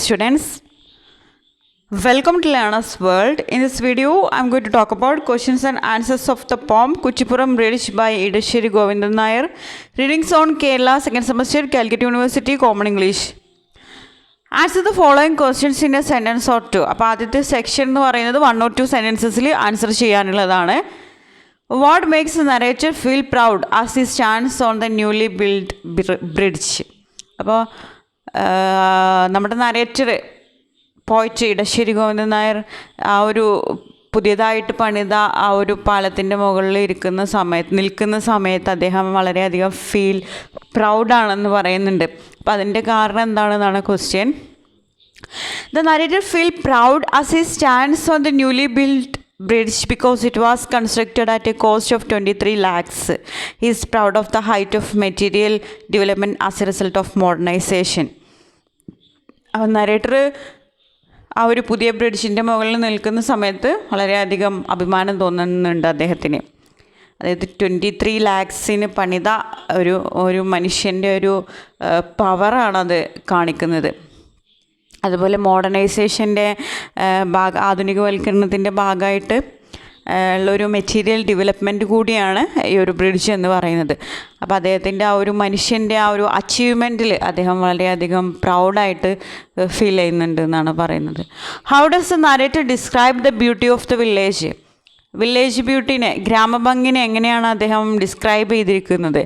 students, welcome to Learner's World. In this video, I am going to talk about questions and answers of the poem Kuttipuram Bridge by Edasseri Govindan Nair. Readings on Kerala, second semester, Calicut University, Common English. Answer the following questions in a sentence or two. അപ്പോൾ ആദ്യത്തെ section എന്ന് പറയുന്നത് 1 or 2 സെൻറ്റൻസസിൽ answer ചെയ്യാനുള്ളതാണ്. What makes the narrator feel proud as he stands on the newly built bridge? അപ്പോൾ നമ്മുടെ narrator പോയിട്ട് ഇടശ്ശേരി ഗോവിന്ദൻ നായർ ആ ഒരു പുതിയതായിട്ട് പണിത ആ ഒരു പാലത്തിൻ്റെ മുകളിൽ നിൽക്കുന്ന സമയത്ത് അദ്ദേഹം വളരെയധികം ഫീൽ പ്രൗഡാണെന്ന് പറയുന്നുണ്ട്. അപ്പോൾ അതിൻ്റെ കാരണം എന്താണെന്നാണ് question. The narrator feel proud as he stands on the newly built bridge because it was constructed at a cost of 23 lakhs. He is proud of the height of material development as a result of modernization. Narrator ആ ഒരു പുതിയ ബ്രിഡ്ജിൻ്റെ മുകളിൽ നിൽക്കുന്ന സമയത്ത് വളരെയധികം അഭിമാനം തോന്നുന്നുണ്ട് അദ്ദേഹത്തിന്. അതായത് 23 lakhsന് പണിത ഒരു മനുഷ്യൻ്റെ ഒരു പവറാണത് കാണിക്കുന്നത്. അതുപോലെ മോഡേണൈസേഷൻ്റെ ആധുനികവൽക്കരണത്തിൻ്റെ ഭാഗമായിട്ട് ഉള്ളൊരു മെറ്റീരിയൽ ഡെവലപ്മെൻറ്റ് കൂടിയാണ് ഈ ഒരു ബ്രിഡ്ജ് എന്ന് പറയുന്നത്. അപ്പോൾ അദ്ദേഹത്തിൻ്റെ ആ ഒരു മനുഷ്യൻ്റെ ആ ഒരു അച്ചീവ്മെൻറ്റിൽ അദ്ദേഹം വളരെയധികം പ്രൗഡായിട്ട് ഫീൽ ചെയ്യുന്നുണ്ട് എന്നാണ് പറയുന്നത്. How does the narrator describe the beauty of the village? Village ബ്യൂട്ടിനെ, ഗ്രാമഭംഗിനെ എങ്ങനെയാണ് അദ്ദേഹം ഡിസ്ക്രൈബ് ചെയ്തിരിക്കുന്നത്?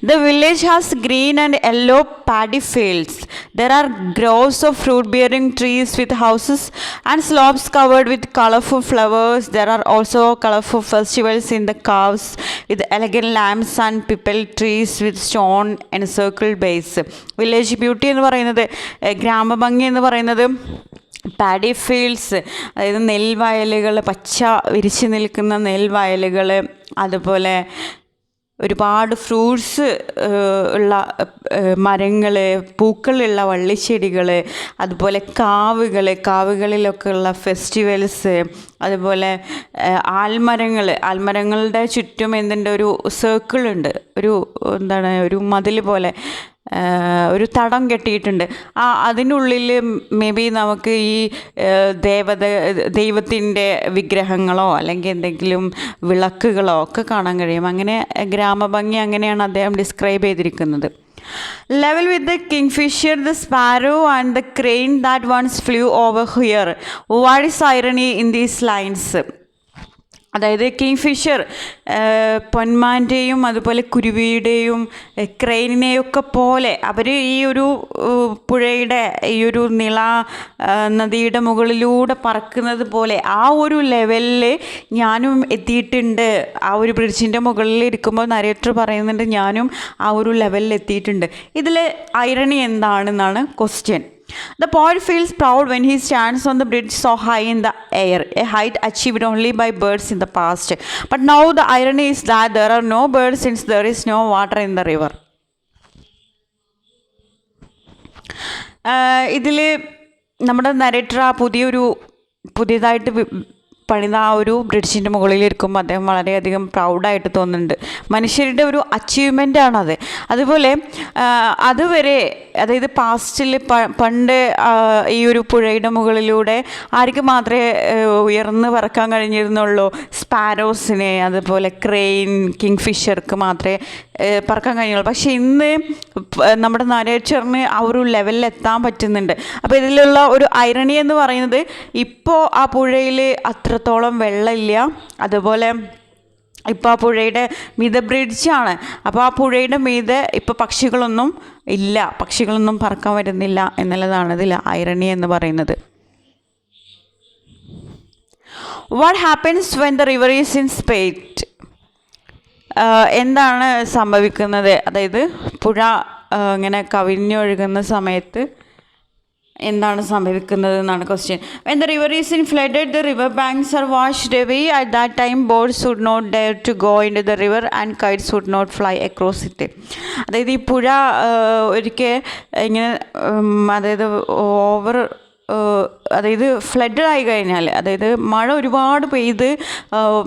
The village has green and yellow paddy fields. There are groves of fruit bearing trees with houses and slopes covered with colourful flowers. There are also colourful festivals in the kavus with elegant lamps and peepal trees with stone and circle base. Village beauty എന്ന് പറയുന്നത്, ഗ്രാമഭംഗി എന്ന് പറയുന്നത് paddy fields, അതായത് നെൽവയലുകൾ, പച്ച വിരിച്ച് നിൽക്കുന്ന നെൽവയലുകൾ, അതുപോലെ ഒരുപാട് ഫ്രൂട്ട്സ് ഉള്ള മരങ്ങൾ, പൂക്കളുള്ള വള്ളിച്ചെടികൾ, അതുപോലെ കാവുകളിലൊക്കെ ഉള്ള ഫെസ്റ്റിവൽസ്, അതുപോലെ ആൽമരങ്ങളുടെ ചുറ്റും ഒരു സർക്കിളുണ്ട്, ഒരു മതിൽ പോലെ ഒരു തടം കെട്ടിയിട്ടുണ്ട്. അതിനുള്ളിൽ മേ ബി നമുക്ക് ഈ ദൈവത്തിൻ്റെ വിഗ്രഹങ്ങളോ അല്ലെങ്കിൽ എന്തെങ്കിലും വിളക്കുകളോ ഒക്കെ കാണാൻ കഴിയും. അങ്ങനെ ഗ്രാമഭംഗി അങ്ങനെയാണ് അദ്ദേഹം ഡിസ്ക്രൈബ് ചെയ്തിരിക്കുന്നത്. Level with the kingfisher, the sparrow and the crane that once flew over here. What is irony in these lines? അതായത് കിങ്ഫിഷർ, പൊന്മാൻ്റെയും അതുപോലെ കുരുവിയുടെയും ക്രെയിനിനെയൊക്കെ പോലെ അവർ ഈ ഒരു പുഴയുടെ ഈ ഒരു നദിയുടെ മുകളിലൂടെ പറക്കുന്നത് പോലെ ആ ഒരു ലെവലിൽ ഞാനും എത്തിയിട്ടുണ്ട്. ആ ഒരു ബ്രിഡ്ജിൻ്റെ മുകളിൽ ഇരിക്കുമ്പോൾ നരേറ്റർ പറയുന്നുണ്ട് ഞാനും ആ ഒരു ലെവലിൽ എത്തിയിട്ടുണ്ട്. ഇതിൽ ഐറണി എന്താണെന്നാണ് question. The poet feels proud when he stands on the bridge so high in the air, a height achieved only by birds in the past. But now the irony is that there are no birds since there is no water in the river. ഇതിൽ നമ്മുടെ narrator ആ പുതിയതായിട്ട് പണിത ആ ഒരു ബ്രിഡ്ജിൻ്റെ മുകളിലിരിക്കുമ്പോൾ അദ്ദേഹം വളരെയധികം പ്രൗഡായിട്ട് തോന്നുന്നുണ്ട്. മനുഷ്യരുടെ ഒരു അച്ചീവ്മെൻ്റാണത്. അതുപോലെ അതുവരെ, അതായത് പാസ്റ്റിൽ പണ്ട് ഈ ഒരു പുഴയുടെ മുകളിലൂടെ ആർക്ക് മാത്രമേ ഉയർന്ന് പറക്കാൻ കഴിഞ്ഞിരുന്നുള്ളൂ? സ്പാരോസിനെ, അതുപോലെ ക്രെയിൻ, കിങ്ഫിഷർക്ക് മാത്രമേ പറക്കാൻ കഴിയുള്ളൂ. പക്ഷേ ഇന്ന് നമ്മുടെ നരേറ്ററിന് ആ ഒരു ലെവലിൽ എത്താൻ പറ്റുന്നുണ്ട്. അപ്പോൾ ഇതിലുള്ള ഒരു ഐറണി എന്ന് പറയുന്നത്, ഇപ്പോൾ ആ പുഴയിൽ അത്രത്തോളം വെള്ളമില്ല, അതുപോലെ ഇപ്പോൾ ആ പുഴയുടെ മീതെ ബ്രിഡ്ജാണ്. അപ്പോൾ ആ പുഴയുടെ മീതെ ഇപ്പോൾ പക്ഷികളൊന്നും പറക്കാൻ വരുന്നില്ല എന്നുള്ളതാണ് ഇതിൽ ഐറണി എന്ന് പറയുന്നത്. What happens when the river is in spate? എന്താണ് സംഭവിക്കുന്നത്? അതായത് പുഴ ഇങ്ങനെ കവിഞ്ഞൊഴുകുന്ന സമയത്ത് എന്താണ് സംഭവിക്കുന്നത് എന്നാണ് question. When the river is flooded, the river banks are washed away. At that time, boats would not dare to go into the river and kites would not fly across it. അതായത് ഈ പുഴ ഒരിക്കൽ ഇങ്ങനെ അതായത് flood ആയി കഴിഞ്ഞാൽ, അതായത് മഴ ഒരുപാട് പെയ്ത്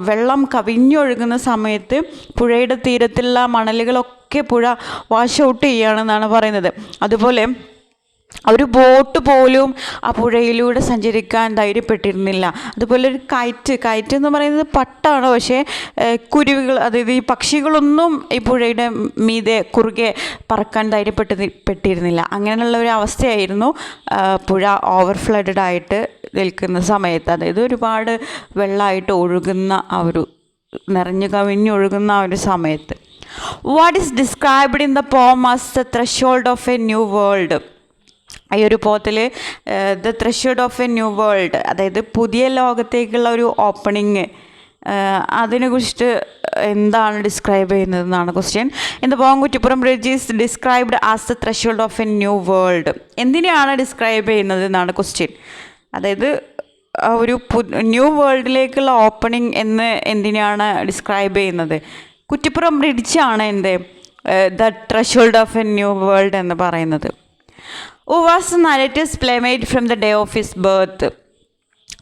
വെള്ളം കവിഞ്ഞൊഴുകുന്ന സമയത്ത് പുഴയുടെ തീരത്തുള്ള മണലുകളൊക്കെ പുഴ വാഷ് ഔട്ട് ചെയ്യുകയാണെന്നാണ് പറയുന്നത്. അതുപോലെ ഒരു ബോട്ട് പോലും ആ പുഴയിലൂടെ സഞ്ചരിക്കാൻ ധൈര്യപ്പെട്ടിരുന്നില്ല. അതുപോലെ ഒരു കയറ്റ് എന്ന് പറയുന്നത് പട്ടാണ്, പക്ഷേ കുരുവികൾ, അതായത് ഈ പക്ഷികളൊന്നും ഈ പുഴയുടെ മീതെ കുറുകെ പറക്കാൻ ധൈര്യപ്പെട്ടിരുന്നില്ല. അങ്ങനെയുള്ള ഒരു അവസ്ഥയായിരുന്നു പുഴ ഓവർ ഫ്ലഡഡ് ആയിട്ട് നിൽക്കുന്ന സമയത്ത്. അതായത് ഒരുപാട് വെള്ളമായിട്ട് ഒഴുകുന്ന ആ ഒരു നിറഞ്ഞു കവിഞ്ഞൊഴുകുന്ന ആ ഒരു സമയത്ത്. What is described in the poem as the threshold of a new world? ഈ ഒരു പോത്തിൽ the threshold of a new world, അതായത് പുതിയ ലോകത്തേക്കുള്ള ഒരു ഓപ്പണിങ്, അതിനെക്കുറിച്ചിട്ട് എന്താണ് ഡിസ്ക്രൈബ് ചെയ്യുന്നതെന്നാണ് question. In the poem Kuttippuram bridge is described as the threshold of a new world. എന്തിനെയാണ് ഡിസ്ക്രൈബ് ചെയ്യുന്നത് എന്നാണ് ക്വസ്റ്റ്യൻ. അതായത് ഒരു ന്യൂ വേൾഡിലേക്കുള്ള ഓപ്പണിംഗ് എന്ന് എന്തിനാണ് ഡിസ്ക്രൈബ് ചെയ്യുന്നത്? കുറ്റിപ്പുറം ബ്രിഡ്ജാണ് the threshold of a new world എന്ന് പറയുന്നത്. Who was narrator's playmate from the day of his birth?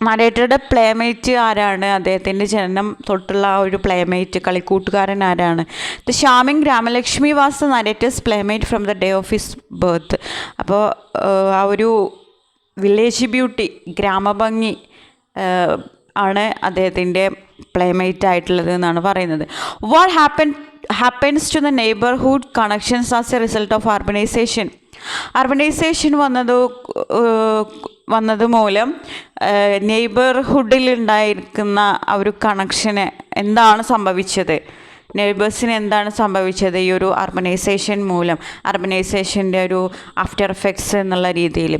നരേറ്ററുടെ പ്ലേമേറ്റ് ആരാണ്? അദ്ദേഹത്തിൻ്റെ ജനനം തൊട്ടുള്ള ആ ഒരു പ്ലേമേറ്റ്, കളിക്കൂട്ടുകാരൻ ആരാണ്? The charming Ramalakshmi was the narrator's playmate from the day of his birth. അപ്പോൾ ആ ഒരു വില്ലേജ് ബ്യൂട്ടി, ഗ്രാമഭംഗി ആണ് അദ്ദേഹത്തിൻ്റെ പ്ലേമേറ്റ് ആയിട്ടുള്ളത് എന്നാണ് പറയുന്നത്. What happens to the neighbourhood connections as a result of urbanisation? Urbanisation വന്നത് മൂലം നെയ്ബർഹുഡിലുണ്ടായിരിക്കുന്ന ആ ഒരു കണക്ഷന് എന്താണ് സംഭവിച്ചത്? നെയ്ബേഴ്സിന് എന്താണ് സംഭവിച്ചത് ഈ ഒരു അർബനൈസേഷൻ മൂലം? അർബനൈസേഷൻ്റെ ഒരു ആഫ്റ്റർ എഫക്ട്സ് എന്നുള്ള രീതിയിൽ.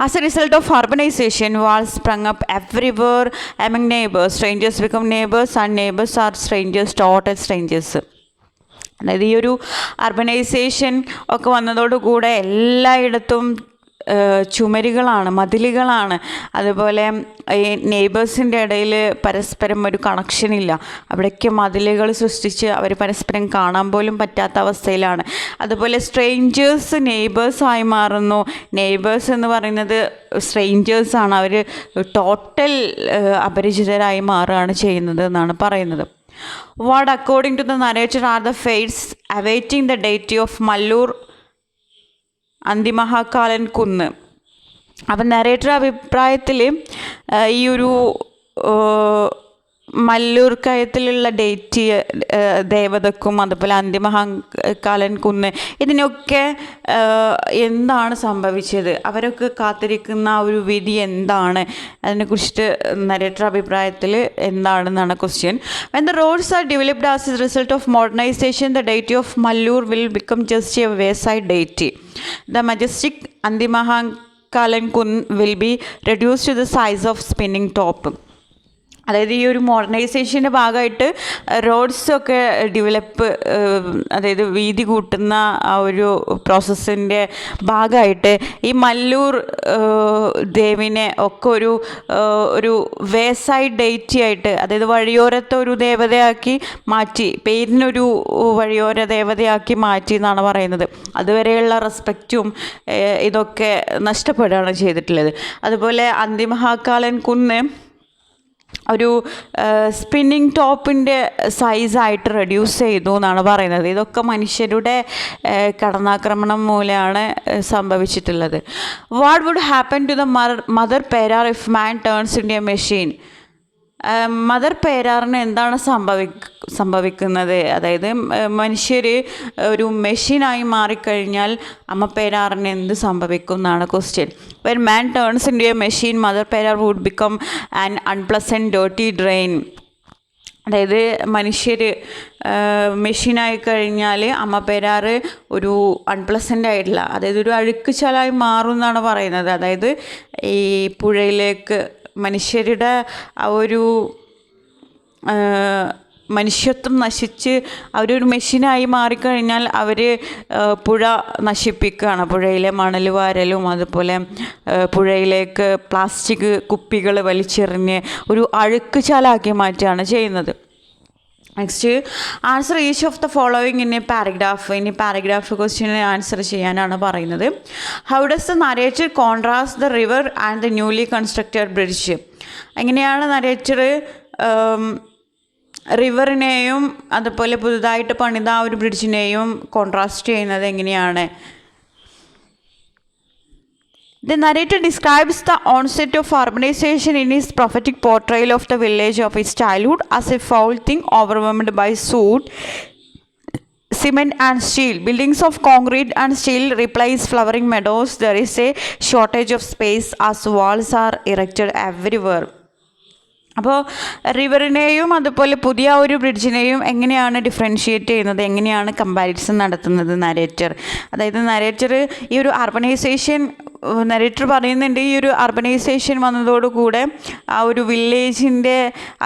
As a result of urbanisation walls sprung up everywhere among neighbours. Strangers become neighbours and neighbours are strangers, total strangers. അതായത് ഈ ഒരു അർബനൈസേഷൻ ഒക്കെ വന്നതോടുകൂടെ എല്ലായിടത്തും ചുമരുകളാണ്, മതിലുകളാണ്. അതുപോലെ ഈ നെയ്ബേഴ്സിൻ്റെ ഇടയിൽ പരസ്പരം ഒരു കണക്ഷനില്ല. അവിടേക്ക് മതിലുകൾ സൃഷ്ടിച്ച് അവർ പരസ്പരം കാണാൻ പോലും പറ്റാത്ത അവസ്ഥയിലാണ്. അതുപോലെ സ്ട്രേഞ്ചേഴ്സ് നെയ്ബേഴ്സായി മാറുന്നു. നെയ്ബേഴ്സ് എന്ന് പറയുന്നത് സ്ട്രേഞ്ചേഴ്സാണ്. അവർ ടോട്ടൽ അപരിചിതരായി മാറുകയാണ് ചെയ്യുന്നത് എന്നാണ് പറയുന്നത്. What according to the narrator are the fates awaiting the deity of Mallur അന്തിമഹാകാലൻ കുന്ന്? അപ്പം നരേറ്റർ അഭിപ്രായത്തിൽ ഈ ഒരു മല്ലൂർ കയത്തിലുള്ള ഡേറ്റ് ദേവതക്കും അതുപോലെ അന്തിമഹാകാലൻ കുന്ന്, ഇതിനൊക്കെ എന്താണ് സംഭവിച്ചത്? അവരൊക്കെ കാത്തിരിക്കുന്ന ഒരു വിധി എന്താണ്? അതിനെക്കുറിച്ചിട്ട് നരേറ്റർ അഭിപ്രായത്തിൽ എന്താണെന്നാണ് question. When the roads are developed as a result of modernization, the deity of Mallur will become just a wayside deity. The majestic അന്തിമഹാകാലൻ കുന്ന് will be reduced to the size of spinning top. അതായത് ഈ ഒരു മോഡേണൈസേഷൻ്റെ ഭാഗമായിട്ട് റോഡ്സൊക്കെ develop, അതായത് വീതി കൂട്ടുന്ന ആ ഒരു പ്രോസസ്സിൻ്റെ ഭാഗമായിട്ട് ഈ മല്ലൂർ ദേവിനെ ഒക്കെ ഒരു വേസൈഡ് ഡേറ്റി ആയിട്ട്, അതായത് വഴിയോരത്തെ ഒരു ദേവതയാക്കി മാറ്റി, പേരിനൊരു വഴിയോര ദേവതയാക്കി മാറ്റി എന്നാണ് പറയുന്നത്. അതുവരെയുള്ള റെസ്പെക്റ്റും ഇതൊക്കെ നഷ്ടപ്പെടുകയാണ് ചെയ്തിട്ടുള്ളത്. അതുപോലെ അന്തിമഹാകാലൻ കുന്ന് ഒരു സ്പിന്നിങ് ടോപ്പിൻ്റെ സൈസായിട്ട് റെഡ്യൂസ് ചെയ്തു എന്നാണ് പറയുന്നത്. ഇതൊക്കെ മനുഷ്യരുടെ കടന്നാക്രമണം മൂലമാണ് സംഭവിച്ചിട്ടുള്ളത്. What would happen to the mother Perar if man turns in a machine? Mother പെരാറിന് എന്താണ് സംഭവിക്കുന്നത്? അതായത് മനുഷ്യർ ഒരു മെഷീനായി മാറിക്കഴിഞ്ഞാൽ അമ്മ പെരാറിന് എന്ത് സംഭവിക്കും എന്നാണ് question. When man turns into a machine mother Perar would become an unpleasant dirty drain. അതായത് മനുഷ്യർ മെഷീനായി കഴിഞ്ഞാൽ അമ്മ പെരാർ ഒരു അൺപ്ലസൻ്റ് ആയിട്ടുള്ള, അതായത് ഒരു അഴുക്ക് ചാലായി മാറും എന്നാണ് പറയുന്നത്. അതായത് ഈ പുഴയിലേക്ക് മനുഷ്യരുടെ ആ ഒരു മനുഷ്യത്വം നശിച്ച് അവരൊരു മെഷീനായി മാറിക്കഴിഞ്ഞാൽ അവർ പുഴ നശിപ്പിക്കുകയാണ്. പുഴയിലെ മണൽ വാരലും അതുപോലെ പുഴയിലേക്ക് പ്ലാസ്റ്റിക് കുപ്പികൾ വലിച്ചെറിഞ്ഞ് ഒരു അഴുക്ക് ചാലാക്കി മാറ്റുകയാണ് ചെയ്യുന്നത്. Next, answer each of the following in A paragraph. ഇനി പാരഗ്രാഫ് ക്വസ്റ്റ്യന് ആൻസർ ചെയ്യാനാണ് പറയുന്നത്. How does the narrator contrast the river and the newly constructed bridge? എങ്ങനെയാണ് നരേറ്റർ റിവറിനെയും അതുപോലെ പുതുതായിട്ട് പണിത ആ ഒരു ബ്രിഡ്ജിനെയും കോൺട്രാസ്റ്റ് ചെയ്യുന്നത് എങ്ങനെയാണ്? The narrator describes the onset of urbanization in his prophetic portrayal of the village of his childhood as a foul thing overwhelmed by soot, cement and steel. Buildings of concrete and steel replace flowering meadows. There is a shortage of space as walls are erected everywhere. അപ്പോൾ റിവറിനെയും അതുപോലെ പുതിയ ഒരു ബ്രിഡ്ജിനെയും എങ്ങനെയാണ് differentiate ചെയ്യുന്നത്, എങ്ങനെയാണ് comparison നടത്തുന്നത് narrator. അതായത് narrator ഈ ഒരു അർബനൈസേഷൻ നരേറ്റർ പറയുന്നുണ്ട്, ഈ ഒരു അർബനൈസേഷൻ വന്നതോടുകൂടെ ആ ഒരു വില്ലേജിൻ്റെ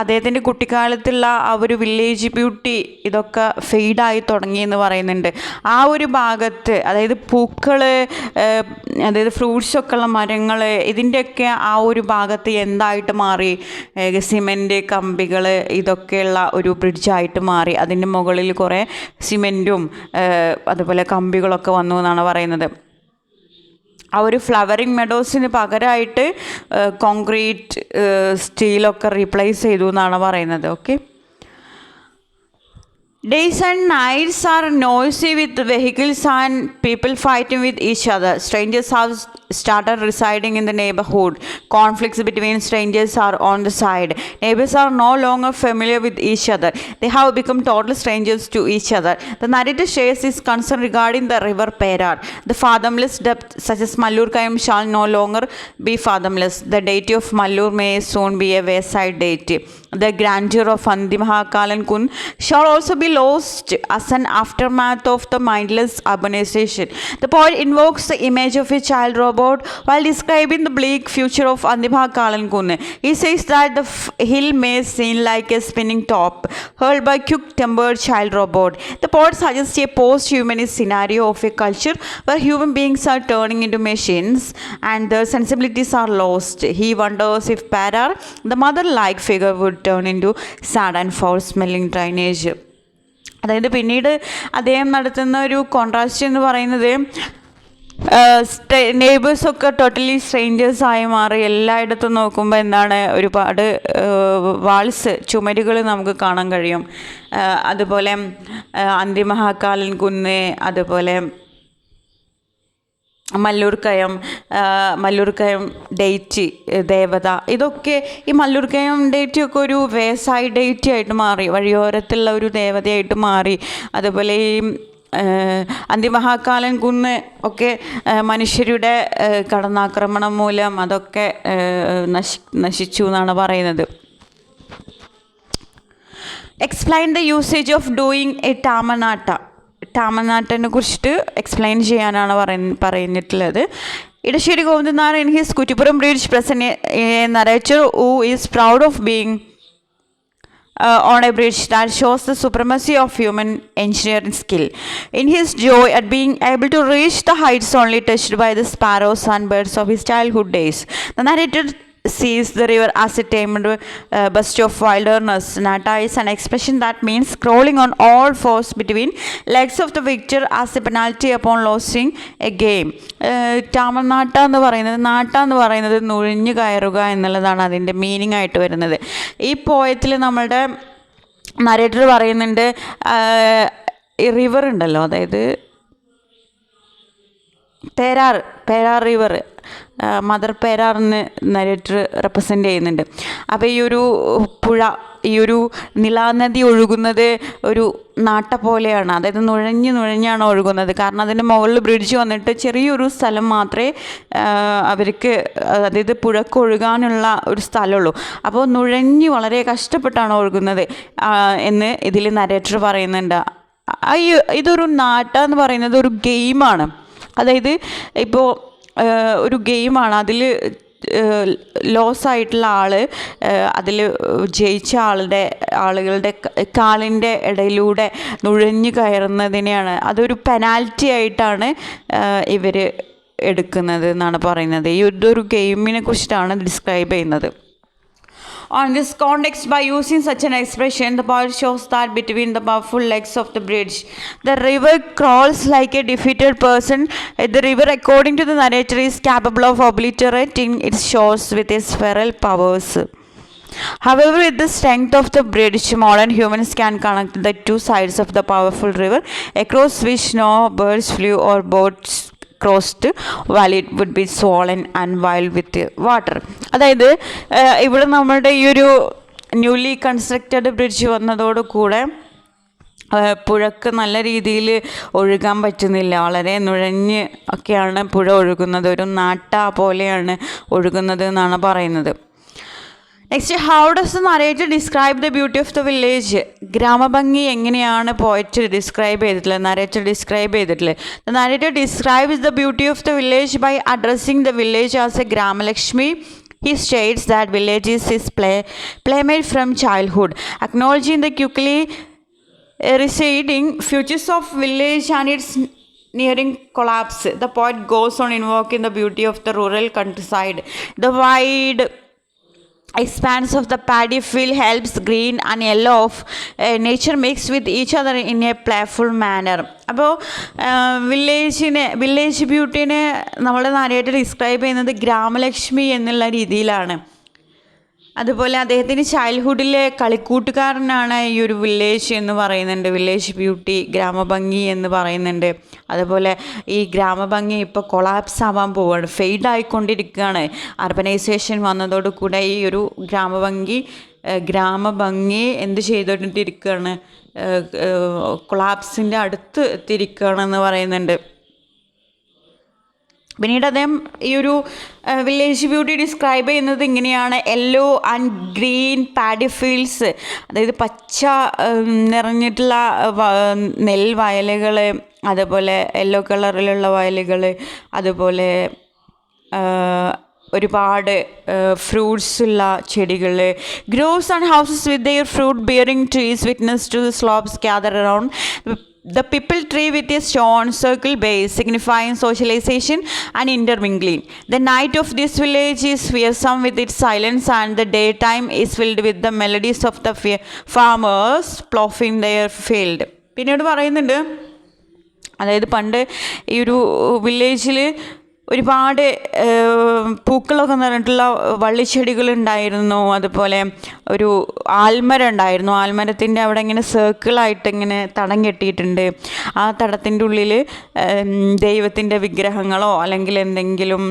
അദ്ദേഹത്തിൻ്റെ കുട്ടിക്കാലത്തുള്ള ആ ഒരു വില്ലേജ് ബ്യൂട്ടി ഇതൊക്കെ ഫെയ്ഡായി തുടങ്ങി എന്ന് പറയുന്നുണ്ട്. ആ ഒരു ഭാഗത്ത് അതായത് പൂക്കൾ, അതായത് ഫ്രൂട്ട്സൊക്കെ ഉള്ള മരങ്ങൾ, ഇതിൻ്റെയൊക്കെ ആ ഒരു ഭാഗത്ത് എന്തായിട്ട് മാറി, സിമെൻറ്റ് കമ്പികൾ ഇതൊക്കെയുള്ള ഒരു ബ്രിഡ്ജായിട്ട് മാറി. അതിൻ്റെ മുകളിൽ കുറേ സിമെൻറ്റും അതുപോലെ കമ്പികളൊക്കെ വന്നു എന്നാണ് പറയുന്നത്. ആ ഒരു ഫ്ലവറിങ് മെഡോസിന് പകരമായിട്ട് കോൺക്രീറ്റ് സ്റ്റീലൊക്കെ റീപ്ലേസ് ചെയ്തു എന്നാണ് പറയുന്നത്. Okay. Days and nights are noisy with vehicles and people fighting with each other. Strangers have started residing in the neighborhood. Conflicts between strangers are on the side. Neighbors are no longer familiar with each other. They have become total strangers to each other. The narrator shares his concern regarding the river PERAR. The fathomless depth, such as Mallur Kayam, shall no longer be fathomless. The deity of Mallur may soon be a wayside deity. The grandeur of Andimahakalan Kun shall also be lost as an aftermath of the mindless urbanization. The poet invokes the image of a child robot while describing the bleak future of Andimahakalan Kun. He says that the hill may seem like a spinning top hurled by quick-tempered child robot. The poet suggests a post-humanist scenario of a culture where human beings are turning into machines and their sensibilities are lost. He wonders if PERAR, the mother-like figure, would turn into sad and foul-smelling drainage. അതായത് പിന്നീട് അദ്ദേഹം നടത്തുന്ന ഒരു contrast എന്ന് പറയുന്നത് നെയ്ബേഴ്സൊക്കെ totally സ്ട്രേഞ്ചേഴ്സായി മാറി. എല്ലായിടത്തും നോക്കുമ്പോൾ എന്താണ്, ഒരുപാട് വാൾസ്, ചുമരുകൾ നമുക്ക് കാണാൻ കഴിയും. അതുപോലെ അന്തിമഹാകാലൻ കുന്ന്, അതുപോലെ മല്ലൂർ കയം ഡേറ്റി ദേവത, ഇതൊക്കെ ഈ മല്ലൂർ കയം ഡേറ്റിയൊക്കെ ഒരു വേസായി ഡേറ്റി ആയിട്ട് മാറി, വഴിയോരത്തുള്ള ഒരു ദേവതയായിട്ട് മാറി. അതുപോലെ ഈ അന്തിമഹാകാലൻ കുന്ന് ഒക്കെ മനുഷ്യരുടെ കടന്നാക്രമണം മൂലം അതൊക്കെ നശിച്ചു എന്നാണ് പറയുന്നത്. Explain the usage of doing a ടാമനാട്ട. ടാമനാട്ടനെ കുറിച്ചിട്ട് എക്സ്പ്ലെയിൻ ചെയ്യാനാണ് പറഞ്ഞിട്ടുള്ളത്. Edasseri Govindan Nair in his Kuttipuram Bridge present a narrator who is proud of being on a bridge that shows the supremacy of human engineering skill. In his joy at being able to reach the heights only touched by the sparrows and birds of his childhood days, the narrator sees the river as a tamed burst of wilderness. Natta is an expression that means crawling on all fours between legs of the victor as a penalty upon losing a game. ടാമനാട്ട എന്ന് പറയുന്നത് നുഴഞ്ഞു കയറുക എന്നുള്ളതാണ് അതിൻ്റെ meaning ആയിട്ട് വരുന്നത്. ഈ പോയത്തിൽ നമ്മളുടെ നരേറ്റർ പറയുന്നുണ്ട്, ഈ റിവർ ഉണ്ടല്ലോ, അതായത് പേരാർ റിവർ, മദർ പേരാറിന് നരേറ്റർ റെപ്രസെൻ്റ് ചെയ്യുന്നുണ്ട്. അപ്പോൾ ഈ ഒരു പുഴ, ഈ ഒരു നിലാനദി ഒഴുകുന്നത് ഒരു നാട്ട പോലെയാണ്. അതായത് നുഴഞ്ഞാണ് ഒഴുകുന്നത്. കാരണം അതിൻ്റെ മുകളിൽ ബ്രിഡ്ജ് വന്നിട്ട് ചെറിയൊരു സ്ഥലം മാത്രമേ അവർക്ക്, അതായത് പുഴക്ക് ഒഴുകാനുള്ള ഒരു സ്ഥലമുള്ളൂ. അപ്പോൾ വളരെ കഷ്ടപ്പെട്ടാണ് ഒഴുകുന്നത് എന്ന് ഇതിൽ നരേറ്റർ പറയുന്നുണ്ട്. ഇതൊരു നാട്ട എന്ന് പറയുന്നത് ഒരു ഗെയിമാണ്. അതായത് ഇപ്പോൾ ഒരു ഗെയിമാണ്. അതിൽ ലോസ് ആയിട്ടുള്ള ആൾ അതിൽ ജയിച്ച ആളുകളുടെ കാലിൻ്റെ ഇടയിലൂടെ നുഴഞ്ഞു കയറുന്നതിനെയാണ്, അതൊരു പെനാൽറ്റി ആയിട്ടാണ് ഇവർ എടുക്കുന്നത് എന്നാണ് പറയുന്നത്. ഇതൊരു ഗെയിമിനെ കുറിച്ചിട്ടാണ് ഡിസ്ക്രൈബ് ചെയ്യുന്നത്. On this context, by using such an expression, the poet shows that between the powerful legs of the bridge, the river crawls like a defeated person. The river, according to the narrator, is capable of obliterating its shores with its feral powers. However, with the strength of the bridge, modern humans can connect the two sides of the powerful river, across which no birds flew or boats crossed while it would be swollen and wild with water. അതായത് ഇവിടെ നമ്മുടെ ഈ ഒരു newly constructed bridge വന്നതോടുകൂടെ പുഴക്ക് നല്ല രീതിയിൽ ഒഴുകാൻ പറ്റുന്നില്ല. വളരെ നുഴഞ്ഞ് ഒക്കെയാണ് പുഴ ഒഴുകുന്നത്. ഒരു നാട്ട പോലെയാണ് ഒഴുകുന്നത് എന്നാണ് പറയുന്നത്. Next, how does the narrator describe the beauty of the village? ഗ്രാമഭംഗി എങ്ങനെയാണ് പോയറ്റ് ഡിസ്ക്രൈബ് ചെയ്തിട്ടുള്ളത്, നരേറ്റർ ഡിസ്ക്രൈബ് ചെയ്തിട്ടുള്ളത്? The narrator describes the beauty of the village by addressing the village as a gramalakshmi. He states that village is his playmate from childhood. Acknowledging the quickly receding futures of village and its nearing collapse, the poet goes on invoking the beauty of the rural countryside. The wide expanse of the paddy field helps green and yellow of nature mix with each other in a playful manner. അപ്പോൾ village ബ്യൂട്ടീനെ നമ്മുടെ നാരായിട്ട് describe ചെയ്യുന്നത് ഗ്രാമലക്ഷ്മി എന്നുള്ള രീതിയിലാണ്. അതുപോലെ അദ്ദേഹത്തിൻ്റെ ചൈൽഡ്ഹുഡിലെ കളിക്കൂട്ടുകാരനാണ് ഈ ഒരു village എന്ന് പറയുന്നുണ്ട്. വില്ലേജ് ബ്യൂട്ടി, ഗ്രാമഭംഗി എന്ന് പറയുന്നുണ്ട്. അതുപോലെ ഈ ഗ്രാമഭംഗി ഇപ്പോൾ കൊളാപ്സ് ആവാൻ പോവുകയാണ്, ഫെയ്ഡ് ആയിക്കൊണ്ടിരിക്കുകയാണ്. അർബനൈസേഷൻ വന്നതോടുകൂടെ ഈ ഒരു ഗ്രാമഭംഗി എന്ത് ചെയ്തുകൊണ്ടിരിക്കുകയാണ്, കൊളാപ്സിൻ്റെ അടുത്ത് എത്തിയിരിക്കുകയാണെന്ന് പറയുന്നുണ്ട്. പിന്നീട് അദ്ദേഹം ഈ ഒരു വില്ലേജ് ബ്യൂട്ടി ഡിസ്ക്രൈബ് ചെയ്യുന്നത് ഇങ്ങനെയാണ്: yellow and green paddy fields, അതായത് പച്ച നിറഞ്ഞിട്ടുള്ള നെൽവയലുകൾ, അതുപോലെ യെല്ലോ കളറിലുള്ള വയലുകൾ, അതുപോലെ ഒരുപാട് ഫ്രൂട്ട്സ് ഉള്ള ചെടികൾ. Groves and houses with their fruit bearing trees witness to slopes gather around the pipal tree with a stone circle base, signifying socialization and intermingling. The night of this village is fearsome with its silence, and the daytime is filled with the melodies of the farmers ploughing their field. പിന്നീട് പറയുന്നുണ്ട്, അതായത് പണ്ട് ഈ ഒരു വില്ലേജിൽ ഒരുപാട് പൂക്കളൊക്കെ നിറഞ്ഞിട്ടുള്ള വള്ളിച്ചെടികളുണ്ടായിരുന്നു. അതുപോലെ ഒരു ആൽമരം ഉണ്ടായിരുന്നു. ആൽമരത്തിൻ്റെ അവിടെ ഇങ്ങനെ സർക്കിളായിട്ട് ഇങ്ങനെ തടം കെട്ടിയിട്ടുണ്ട്. ആ തടത്തിൻ്റെ ഉള്ളിൽ ദൈവത്തിൻ്റെ വിഗ്രഹങ്ങളോ അല്ലെങ്കിൽ എന്തെങ്കിലും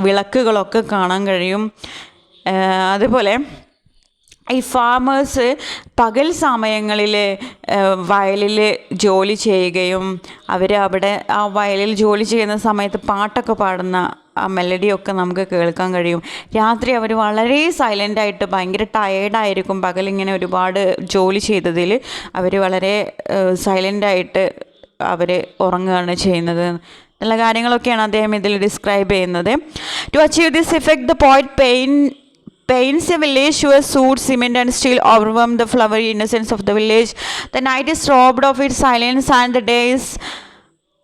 വിളക്കുകളൊക്കെ കാണാൻ കഴിയും. അതുപോലെ ഈ ഫാമേഴ്സ് പകൽ സമയങ്ങളിൽ വയലിൽ ജോലി ചെയ്യുകയും അവർ അവിടെ ആ വയലിൽ ജോലി ചെയ്യുന്ന സമയത്ത് പാട്ടൊക്കെ പാടുന്ന ആ മെലഡിയൊക്കെ നമുക്ക് കേൾക്കാൻ കഴിയും. രാത്രി അവർ വളരെ സൈലൻ്റായിട്ട് ഭയങ്കര ടയേർഡായിരിക്കും. പകലിങ്ങനെ ഒരുപാട് ജോലി ചെയ്തതിൽ അവർ വളരെ സൈലൻ്റായിട്ട് അവർ ഉറങ്ങുകയാണ് ചെയ്യുന്നത്. നല്ല കാര്യങ്ങളൊക്കെയാണ് അദ്ദേഹം ഇതിൽ ഡിസ്ക്രൈബ് ചെയ്യുന്നത്. To achieve this effect the poet paints a village where soot, cement and steel overwhelm the flowery innocence of the village. The night is robbed of its silence and the day is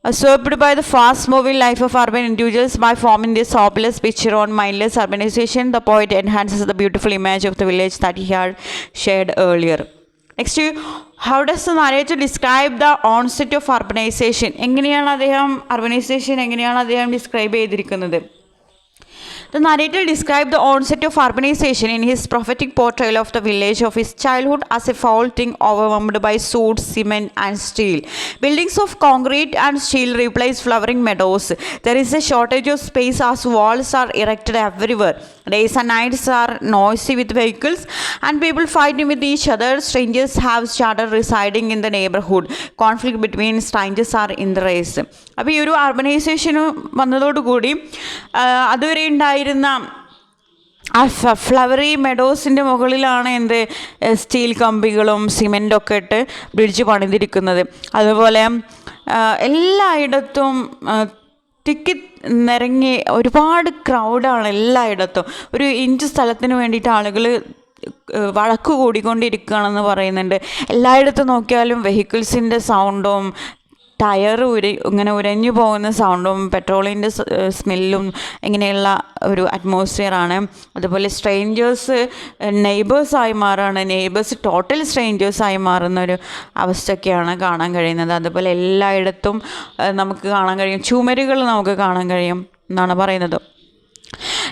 usurped by the fast-moving life of urban individuals. By forming this hopeless picture on mindless urbanization, the poet enhances the beautiful image of the village that he had shared earlier. Next, how does the narrator describe the onset of urbanization? എങ്ങനെയാണ് അദ്ദേഹം urbanization എങ്ങനെയാണ് അദ്ദേഹം describe ചെയ്തിരിക്കുന്നത്? The narrator described the onset of urbanization in his prophetic portrayal of the village of his childhood as a foul thing overwhelmed by soot, cement and steel. Buildings of concrete and steel replace flowering meadows. There is a shortage of space as walls are erected everywhere. Days and nights are noisy with vehicles and people fighting with each other. Strangers have started residing in the neighborhood. Conflict between strangers are in the race. അപ്പോൾ ഈ ഒരു അർബനൈസേഷന് വന്നതോടുകൂടി അതുവരെ ഉണ്ടായിരുന്ന ആ flowery മെഡോസിൻ്റെ മുകളിലാണ് steel കമ്പികളും സിമെൻറ്റൊക്കെ ഇട്ട് bridge പണിതിരിക്കുന്നത്. അതുപോലെ എല്ലായിടത്തും തിക്കി നിറങ്ങി ഒരുപാട് ക്രൗഡാണ് എല്ലായിടത്തും. ഒരു ഇഞ്ച് സ്ഥലത്തിന് വേണ്ടിയിട്ട് ആളുകൾ വഴക്ക് കൂടിക്കൊണ്ടിരിക്കുകയാണെന്ന് പറയുന്നുണ്ട്. എല്ലായിടത്തും നോക്കിയാലും വെഹിക്കിൾസിൻ്റെ സൗണ്ടും ടയർ ഇങ്ങനെ ഉരഞ്ഞു പോകുന്ന സൗണ്ടും പെട്രോളിൻ്റെ സ്മെല്ലും ഇങ്ങനെയുള്ള ഒരു അറ്റ്മോസ്ഫിയറാണ്. അതുപോലെ സ്ട്രേഞ്ചേഴ്സ് നെയ്ബേഴ്സായി മാറുകയാണ്. നെയ്ബേഴ്സ് ടോട്ടൽ സ്ട്രേഞ്ചേഴ്സായി മാറുന്ന ഒരു അവസ്ഥയൊക്കെയാണ് കാണാൻ കഴിയുന്നത്. അതുപോലെ എല്ലായിടത്തും നമുക്ക് കാണാൻ കഴിയും, ചുമരുകൾ നമുക്ക് കാണാൻ കഴിയും എന്നാണ് പറയുന്നത്.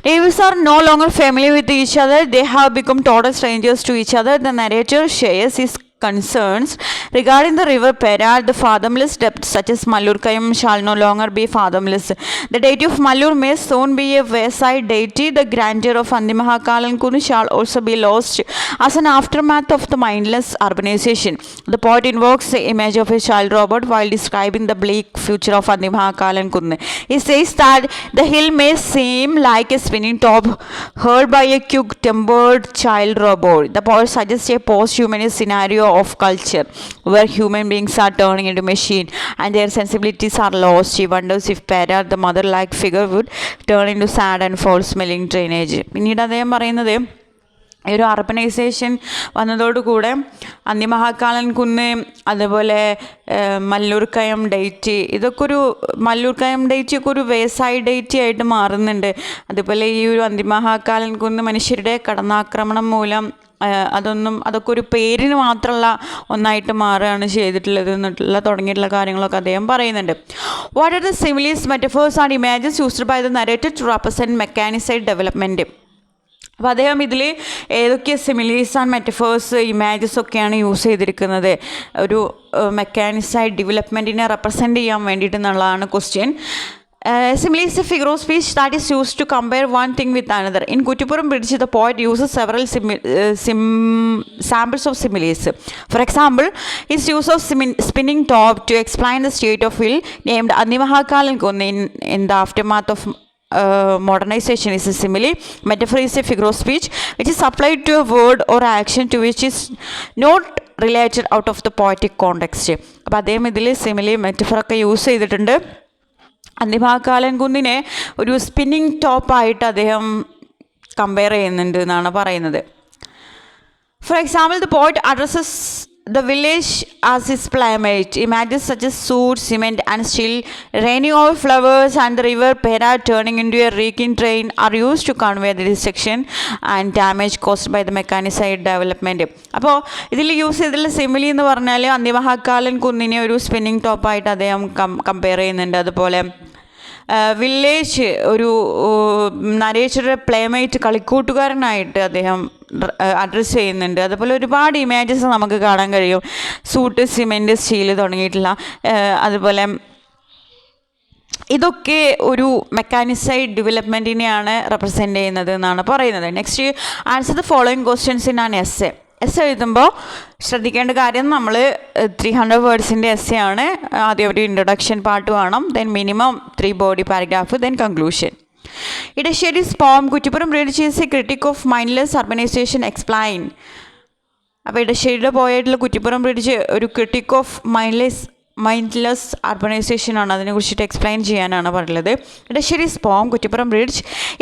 Neighbors are no longer familiar with each other. They have become total strangers to each other. The narrator shares his concerns regarding the river PERAR, the fathomless depths such as Mallurkayam shall no longer be fathomless. The deity of Mallur may soon be a wayside deity. The grandeur of Andimahakalankunnu shall also be lost as an aftermath of the mindless urbanization. The poet invokes the image of a child robot while describing the bleak future of Andimahakalankunnu. He says that the hill may seem like a spinning top hurled by a quick-tempered child robot. The poet suggests a post-humanist scenario of culture where human beings are turning into machine and their sensibilities are lost. He wonders if PERAR, the mother-like figure, would turn into sad and foul-smelling drainage. പിന്നീട് അദ്ദേഹം പറയുന്നത് ഈ ഒരു urbanisation വന്നതോടുകൂടെ അന്തിമഹാകാളൻകുന്ന് അതുപോലെ മല്ലൂർക്കയം date ഇതൊക്കെ ഒരു മല്ലൂർക്കയം ഡേറ്റിയൊക്കെ ഒരു വേസായി deity ആയിട്ട് മാറുന്നുണ്ട്. അതുപോലെ ഈ ഒരു അന്തിമഹാകാളൻകുന്ന് മനുഷ്യരുടെ കടന്നാക്രമണം മൂലം അതൊക്കെ ഒരു പേരിന് മാത്രമുള്ള ഒന്നായിട്ട് മാറുകയാണ് ചെയ്തിട്ടുള്ളത് എന്നുള്ള തുടങ്ങിയിട്ടുള്ള കാര്യങ്ങളൊക്കെ അദ്ദേഹം പറയുന്നുണ്ട്. What are the similes metaphors and images used by the narrator to represent mechanised development. അപ്പോൾ അദ്ദേഹം ഇതിൽ ഏതൊക്കെ സിമിലീസ് ആൻഡ് മെറ്റഫേഴ്സ് ഇമേജസ് ഒക്കെയാണ് യൂസ് ചെയ്തിരിക്കുന്നത് ഒരു മെക്കാനിസൈഡ് ഡെവലപ്മെൻറ്റിനെ റെപ്രസെൻറ്റ് ചെയ്യാൻ വേണ്ടിയിട്ട് എന്നുള്ളതാണ് question. Simile is a figure of speech that is used to compare one thing with another. In Kuttipuram Bridge, the poet uses several samples of similes. For example, his use of spinning top to explain the state of hill named Andimahakalankunnu in the aftermath of modernization is a simile. Metaphor is a figure of speech which is applied to a word or action to which is not related out of the poetic context. അപ്പോൾ അദ്ദേഹം ഇതിൽ simile മെറ്റഫറൊക്കെ use ചെയ്തിട്ടുണ്ട്. അന്തിമഹാകാളൻകുന്നിനെ ഒരു spinning ടോപ്പായിട്ട് അദ്ദേഹം compare ചെയ്യുന്നുണ്ട് എന്നാണ് പറയുന്നത്. For example, the poet addresses the village as its playmate. Images such as soot, cement and steel raining over flowers and the river PERAR turning into a reeking train are used to convey the destruction and damage caused by the mechanicized development. അപ്പോൾ ഇതിൽ use ചെയ്തിട്ടുള്ള simile എന്ന് പറഞ്ഞാൽ അന്തിമഹാകാളൻകുന്നിനെ ഒരു spinning ടോപ്പായിട്ട് അദ്ദേഹം compare ചെയ്യുന്നുണ്ട്. അതുപോലെ village ഒരു നരേറ്ററുടെ പ്ലേമേറ്റ് കളിക്കൂട്ടുകാരനായിട്ട് അദ്ദേഹം അഡ്രസ്സ് ചെയ്യുന്നുണ്ട്. അതുപോലെ ഒരുപാട് ഇമേജസ് നമുക്ക് കാണാൻ കഴിയും. സൂട്ട്, സിമെൻറ്റ്, സ്റ്റീൽ തുടങ്ങിയിട്ടുള്ള അതുപോലെ ഇതൊക്കെ ഒരു മെക്കാനിസൈഡ് ഡെവലപ്മെൻറ്റിനെയാണ് റെപ്രസെൻ്റ് ചെയ്യുന്നത് എന്നാണ് പറയുന്നത്. Next, answer the following questions in an essay. S എഴുതുമ്പോൾ ശ്രദ്ധിക്കേണ്ട കാര്യം നമ്മൾ 300 വേർഡ്സിൻ്റെ എസ്സേ ആണ്. ആദ്യം ഒരു ഇൻട്രൊഡക്ഷൻ പാർട്ട് വേണം, then minimum 3 body paragraph, then conclusion. Edasseri's poem Kuttipuram Bridge is a critic of mindless urbanization. Explain. അപ്പോൾ ഇടശ്ശേരിയുടെ പോയിട്ടുള്ള കുറ്റിപ്പുറം ബ്രിഡ്ജ് ഒരു ക്രിട്ടിക് ഓഫ് മൈൻഡ്ലെസ് അർബനൈസേഷൻ ആണ്. അതിനെക്കുറിച്ചിട്ട് എക്സ്പ്ലെയിൻ ചെയ്യാനാണ് പറയുന്നത്. Edasseri's poem Kuttipuram Bridge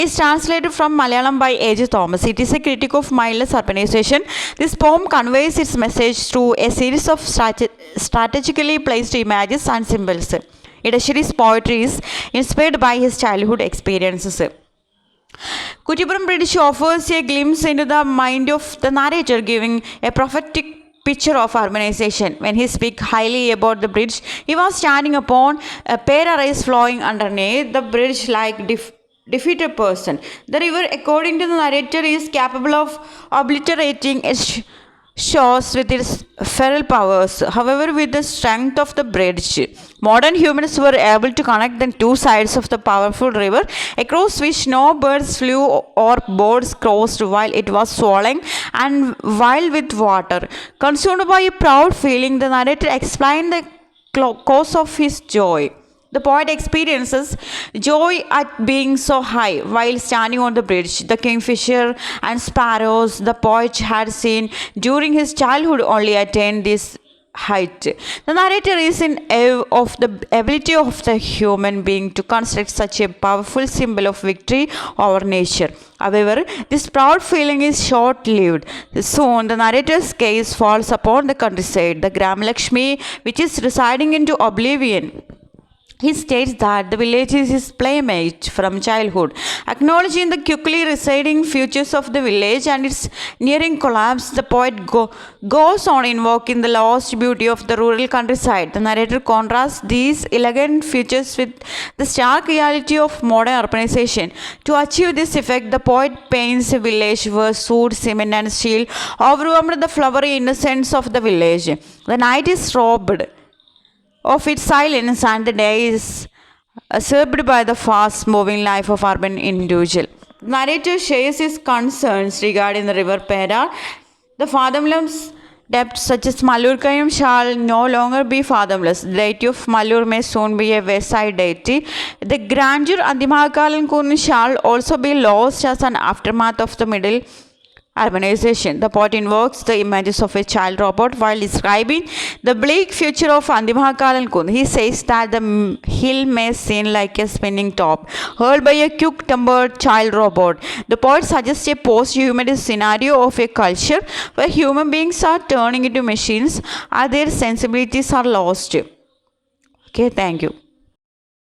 is translated from Malayalam by A.J. Thomas. It is a critic of mindless urbanization. This poem conveys its message through a series of strategically placed images and symbols. Edasseri's poetry is inspired by his childhood experiences. Kuttipuram Bridge offers a glimpse into the mind of the narrator, giving a prophetic picture of urbanization. When he speaks highly about the bridge he was standing upon, a PERAR is flowing underneath the bridge like defeated person. The river, according to the narrator, is capable of obliterating its shores with its feral powers. However, with the strength of the bridge, modern humans were able to connect the two sides of the powerful river, across which no birds flew or boats crossed while it was swollen and wild with water. Consumed by a proud feeling, the narrator explained the cause of his joy. The poet experiences joy at being so high while standing on the bridge. The kingfisher and sparrows the poet had seen during his childhood only attained this height. The narrator is in awe of the ability of the human being to construct such a powerful symbol of victory over nature. However, this proud feeling is short-lived. Soon, the narrator's gaze falls upon the countryside, the Gram Lakshmi, which is residing into oblivion. He states that the village is his playmate from childhood. Acknowledging the quickly receding futures of the village and its nearing collapse, the poet goes on invoking the lost beauty of the rural countryside. The narrator contrasts these elegant futures with the stark reality of modern urbanization. To achieve this effect, the poet paints a village where soot, cement, and steel overwhelmed the flowery innocence of the village. The night is robbed of its silence and the day is usurped by the fast-moving life of urban individual. The narrator shares his concerns regarding the river PERAR. The fathomless depths such as Mallurkayam shall no longer be fathomless. The deity of Mallur may soon be a wayside deity. The grandeur Andimakalan Kun shall also be lost as an aftermath of the middle urbanization. The poet invokes the images of a child robot while describing the bleak future of Andimakalan Kun. He says that the hill may seem like a spinning top hurled by a quick-tempered child robot. The poet suggests a post-humanist scenario of a culture where human beings are turning into machines and their sensibilities are lost. Okay, thank you.